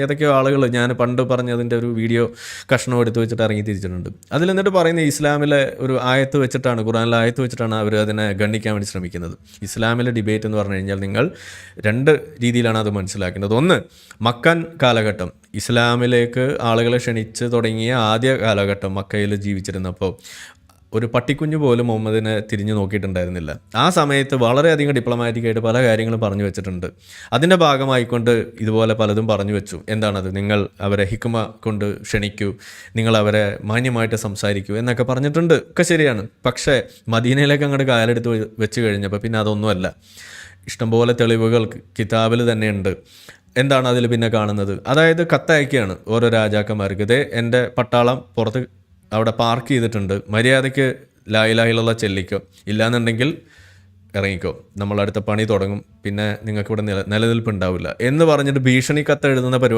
ഏതൊക്കെയോ ആളുകൾ ഞാൻ പണ്ട് പറഞ്ഞതിൻ്റെ ഒരു വീഡിയോ കഷ്ണം എടുത്ത് വെച്ചിട്ട് ഇറങ്ങി തിരിച്ചിട്ടുണ്ട്. അതിൽ എന്നിട്ട് പറയുന്നത് ഇസ്ലാമിലെ ഒരു ആയത്ത് വെച്ചിട്ടാണ്, ഖുറാനിലെ ആയത്ത് വെച്ചിട്ടാണ് അവർ അതിനെ ഗണ്ണിക്കാൻ വേണ്ടി ശ്രമിക്കുന്നത്. ഇസ്ലാമിലെ ഡിബേറ്റ് എന്ന് പറഞ്ഞു കഴിഞ്ഞാൽ നിങ്ങൾ രണ്ട് രീതിയിലാണ് അത് മനസ്സിലാക്കേണ്ടത്. ഒന്ന്, മക്കൻ കാലഘട്ടം, ഇസ്ലാമിലേക്ക് ആളുകളെ ക്ഷണിച്ച് തുടങ്ങിയ ആദ്യ കാലഘട്ടം, മക്കയിൽ ജീവിച്ചിരുന്നപ്പോൾ ഒരു പട്ടിക്കുഞ്ഞു പോലും മുഹമ്മദിനെ തിരിഞ്ഞു നോക്കിയിട്ടുണ്ടായിരുന്നില്ല. ആ സമയത്ത് വളരെയധികം ഡിപ്ലോമാറ്റിക്കായിട്ട് പല കാര്യങ്ങളും പറഞ്ഞു വെച്ചിട്ടുണ്ട്. അതിൻ്റെ ഭാഗമായിക്കൊണ്ട് ഇതുപോലെ പലതും പറഞ്ഞു വെച്ചു. എന്താണത്? നിങ്ങൾ അവരെ ഹിക്മ കൊണ്ട് ക്ഷണിക്കൂ, നിങ്ങൾ അവരെ മാന്യമായിട്ട് സംസാരിക്കൂ എന്നൊക്കെ പറഞ്ഞിട്ടുണ്ട്. ഒക്കെ ശരിയാണ്. പക്ഷേ മദീനയിലേക്ക് അങ്ങോട്ട് കാലെടുത്ത് വെച്ച് കഴിഞ്ഞപ്പോൾ പിന്നെ അതൊന്നുമല്ല. ഇഷ്ടംപോലെ തെളിവുകൾ കിതാബിൽ തന്നെയുണ്ട്. എന്താണ് അതിൽ പിന്നെ കാണുന്നത്? അതായത് കത്തയക്കുകയാണ് ഓരോ രാജാക്കന്മാർക്ക്, ഇതേ എൻ്റെ പട്ടാളം പുറത്ത് അവിടെ പാർക്ക് ചെയ്തിട്ടുണ്ട്, മര്യാദയ്ക്ക് ലാ ഇലാഹ ഇല്ലല്ലാഹ് ചെല്ലിക്കോ, ഇല്ലാന്നുണ്ടെങ്കിൽ ഇറങ്ങിക്കോ, നമ്മളടുത്ത പണി തുടങ്ങും, പിന്നെ നിങ്ങൾക്ക് ഇവിടെ നിലനിൽപ്പ് ഉണ്ടാവില്ല എന്ന് പറഞ്ഞിട്ട് ഭീഷണി കത്ത് എഴുതുന്ന പരിപാടി